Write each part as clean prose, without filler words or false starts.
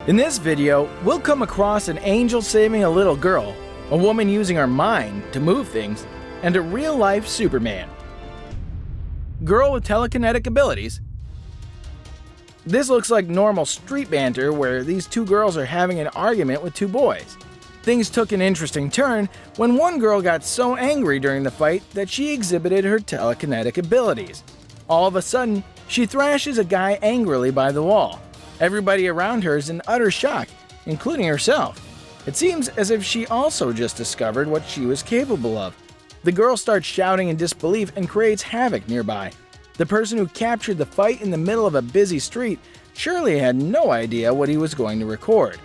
In this video, we'll come across an angel saving a little girl, a woman using her mind to move things, and a real-life Superman. Girl with telekinetic abilities. This looks like normal street banter where these two girls are having an argument with two boys. Things took an interesting turn when one girl got so angry during the fight that she exhibited her telekinetic abilities. All of a sudden, she thrashes a guy angrily by the wall. Everybody around her is in utter shock, including herself. It seems as if she also just discovered what she was capable of. The girl starts shouting in disbelief and creates havoc nearby. The person who captured the fight in the middle of a busy street surely had no idea what he was going to record.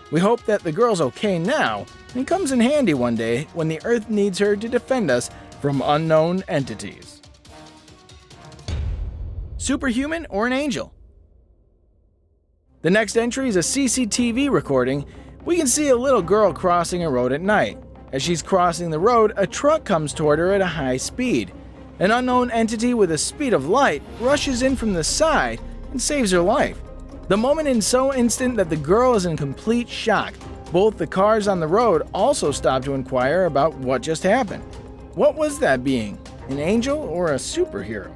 We hope that the girl's okay now and comes in handy one day when the Earth needs her to defend us from unknown entities. Superhuman or an angel? The next entry is a CCTV recording. We can see a little girl crossing a road at night. As she's crossing the road, a truck comes toward her at a high speed. An unknown entity with the speed of light rushes in from the side and saves her life. The moment is so instant that the girl is in complete shock. Both the cars on the road also stop to inquire about what just happened. What was that being? An angel or a superhero?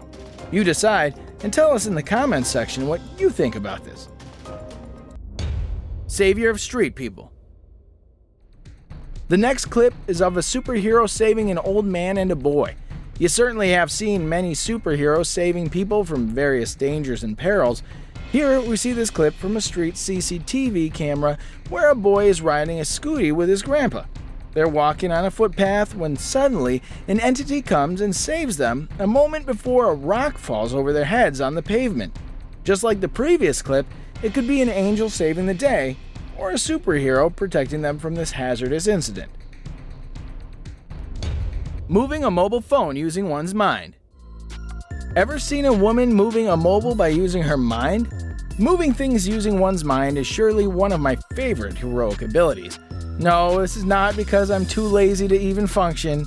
You decide and tell us in the comments section what you think about this. Savior of street people. The next clip is of a superhero saving an old man and a boy. You certainly have seen many superheroes saving people from various dangers and perils. Here we see this clip from a street CCTV camera where a boy is riding a scooty with his grandpa. They're walking on a footpath when suddenly an entity comes and saves them a moment before a rock falls over their heads on the pavement. Just like the previous clip, it could be an angel saving the day or a superhero protecting them from this hazardous incident. Moving a mobile phone using one's mind. Ever seen a woman moving a mobile by using her mind? Moving things using one's mind is surely one of my favorite heroic abilities. No, this is not because I'm too lazy to even function.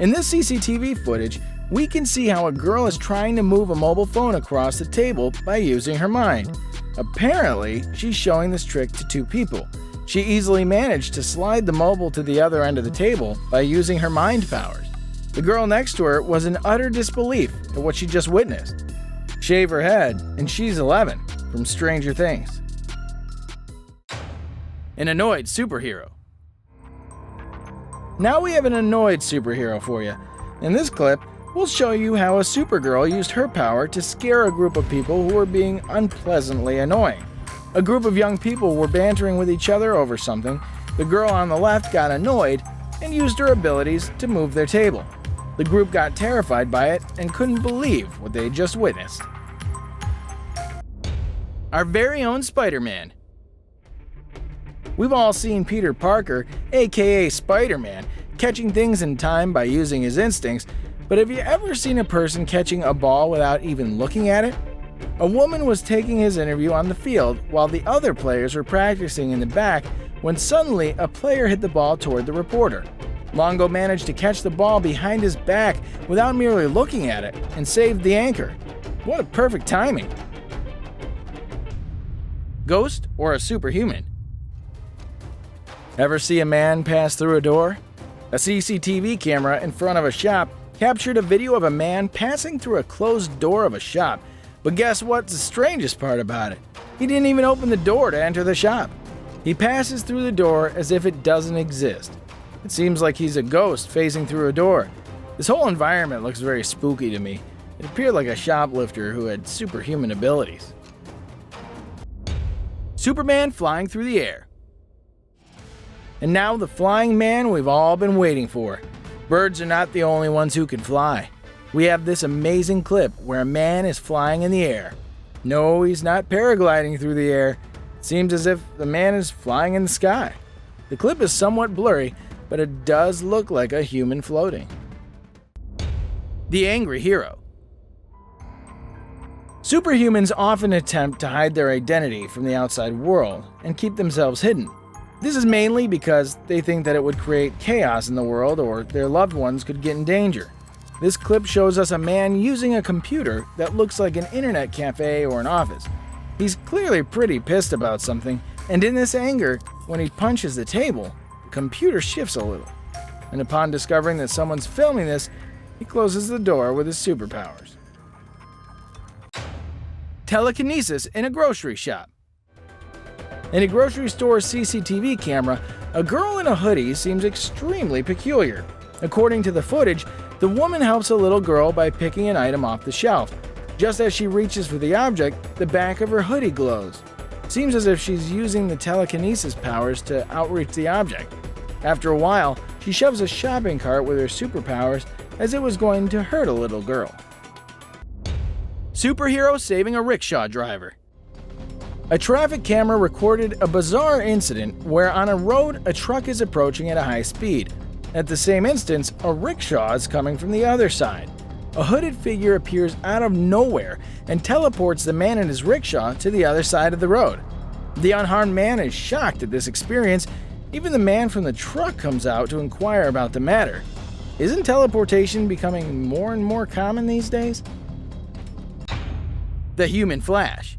In this CCTV footage, we can see how a girl is trying to move a mobile phone across the table by using her mind. Apparently, she's showing this trick to two people. She easily managed to slide the mobile to the other end of the table by using her mind powers. The girl next to her was in utter disbelief at what she just witnessed. Shave her head, and she's 11, from Stranger Things. An annoyed superhero. Now we have an annoyed superhero for you. In this clip, we'll show you how a Supergirl used her power to scare a group of people who were being unpleasantly annoying. A group of young people were bantering with each other over something. The girl on the left got annoyed and used her abilities to move their table. The group got terrified by it and couldn't believe what they had just witnessed. Our very own Spider-Man. We've all seen Peter Parker, aka Spider-Man, catching things in time by using his instincts, but have you ever seen a person catching a ball without even looking at it? A woman was taking his interview on the field while the other players were practicing in the back when suddenly a player hit the ball toward the reporter. Longo managed to catch the ball behind his back without merely looking at it and saved the anchor. What a perfect timing! Ghost or a superhuman? Ever see a man pass through a door? A CCTV camera in front of a shop captured a video of a man passing through a closed door of a shop. But guess what's the strangest part about it? He didn't even open the door to enter the shop. He passes through the door as if it doesn't exist. It seems like he's a ghost phasing through a door. This whole environment looks very spooky to me. It appeared like a shoplifter who had superhuman abilities. Superman flying through the air. And now the flying man we've all been waiting for. Birds are not the only ones who can fly. We have this amazing clip where a man is flying in the air. No, he's not paragliding through the air. It seems as if the man is flying in the sky. The clip is somewhat blurry, but it does look like a human floating. The angry hero. Superhumans often attempt to hide their identity from the outside world and keep themselves hidden. This is mainly because they think that it would create chaos in the world or their loved ones could get in danger. This clip shows us a man using a computer that looks like an internet cafe or an office. He's clearly pretty pissed about something, And in this anger, when he punches the table, the computer shifts a little. And upon discovering that someone's filming this, he closes the door with his superpowers. Telekinesis in a grocery shop. In a grocery store CCTV camera, a girl in a hoodie seems extremely peculiar. According to the footage, the woman helps a little girl by picking an item off the shelf. Just as she reaches for the object, the back of her hoodie glows. Seems as if she's using the telekinesis powers to outreach the object. After a while, she shoves a shopping cart with her superpowers as it was going to hurt a little girl. Superhero saving a rickshaw driver. A traffic camera recorded a bizarre incident where on a road a truck is approaching at a high speed. At the same instance, a rickshaw is coming from the other side. A hooded figure appears out of nowhere and teleports the man in his rickshaw to the other side of the road. The unharmed man is shocked at this experience. Even the man from the truck comes out to inquire about the matter. Isn't teleportation becoming more and more common these days? The Human Flash.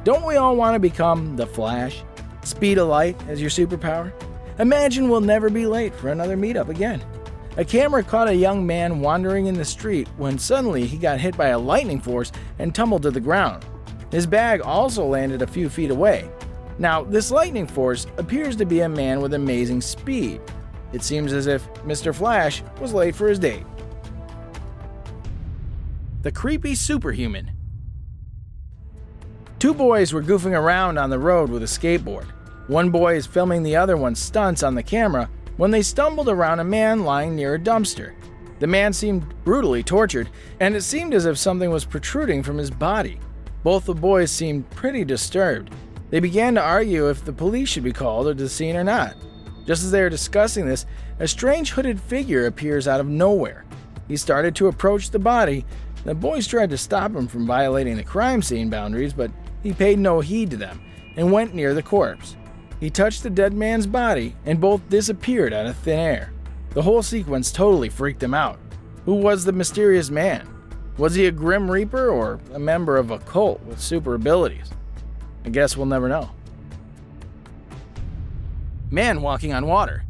Don't we all want to become the Flash? Speed of light as your superpower? Imagine we'll never be late for another meetup again. A camera caught a young man wandering in the street when suddenly he got hit by a lightning force and tumbled to the ground. His bag also landed a few feet away. Now, this lightning force appears to be a man with amazing speed. It seems as if Mr. Flash was late for his date. The creepy superhuman. Two boys were goofing around on the road with a skateboard. One boy is filming the other one's stunts on the camera when they stumbled around a man lying near a dumpster. The man seemed brutally tortured, and it seemed as if something was protruding from his body. Both the boys seemed pretty disturbed. They began to argue if the police should be called to the scene or not. Just as they were discussing this, a strange hooded figure appears out of nowhere. He started to approach the body. The boys tried to stop him from violating the crime scene boundaries, but he paid no heed to them and went near the corpse. He touched the dead man's body, and both disappeared out of thin air. The whole sequence totally freaked them out. Who was the mysterious man? Was he a Grim Reaper or a member of a cult with super abilities? I guess we'll never know. Man walking on water.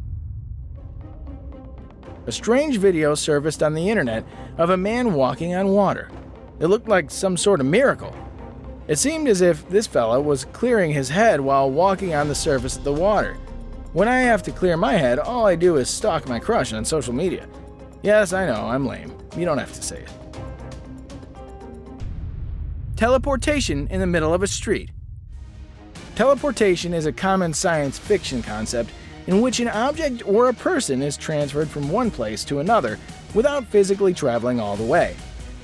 A strange video surfaced on the internet of a man walking on water. It looked like some sort of miracle. It seemed as if this fella was clearing his head while walking on the surface of the water. When I have to clear my head, all I do is stalk my crush on social media. Yes, I know, I'm lame. You don't have to say it. Teleportation in the middle of a street. Teleportation is a common science fiction concept in which an object or a person is transferred from one place to another without physically traveling all the way.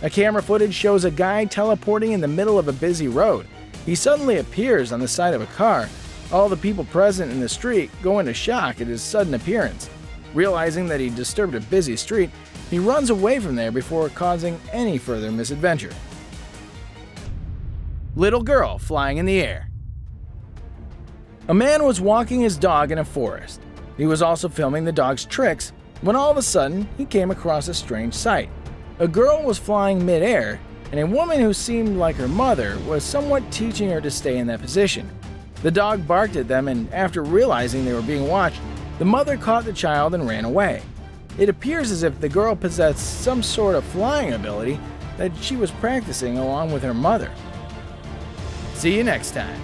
A camera footage shows a guy teleporting in the middle of a busy road. He suddenly appears on the side of a car. All the people present in the street go into shock at his sudden appearance. Realizing that he disturbed a busy street, he runs away from there before causing any further misadventure. Little girl flying in the air. A man was walking his dog in a forest. He was also filming the dog's tricks when all of a sudden he came across a strange sight. A girl was flying mid-air, and a woman who seemed like her mother was somewhat teaching her to stay in that position. The dog barked at them, and after realizing they were being watched, the mother caught the child and ran away. It appears as if the girl possessed some sort of flying ability that she was practicing along with her mother. See you next time.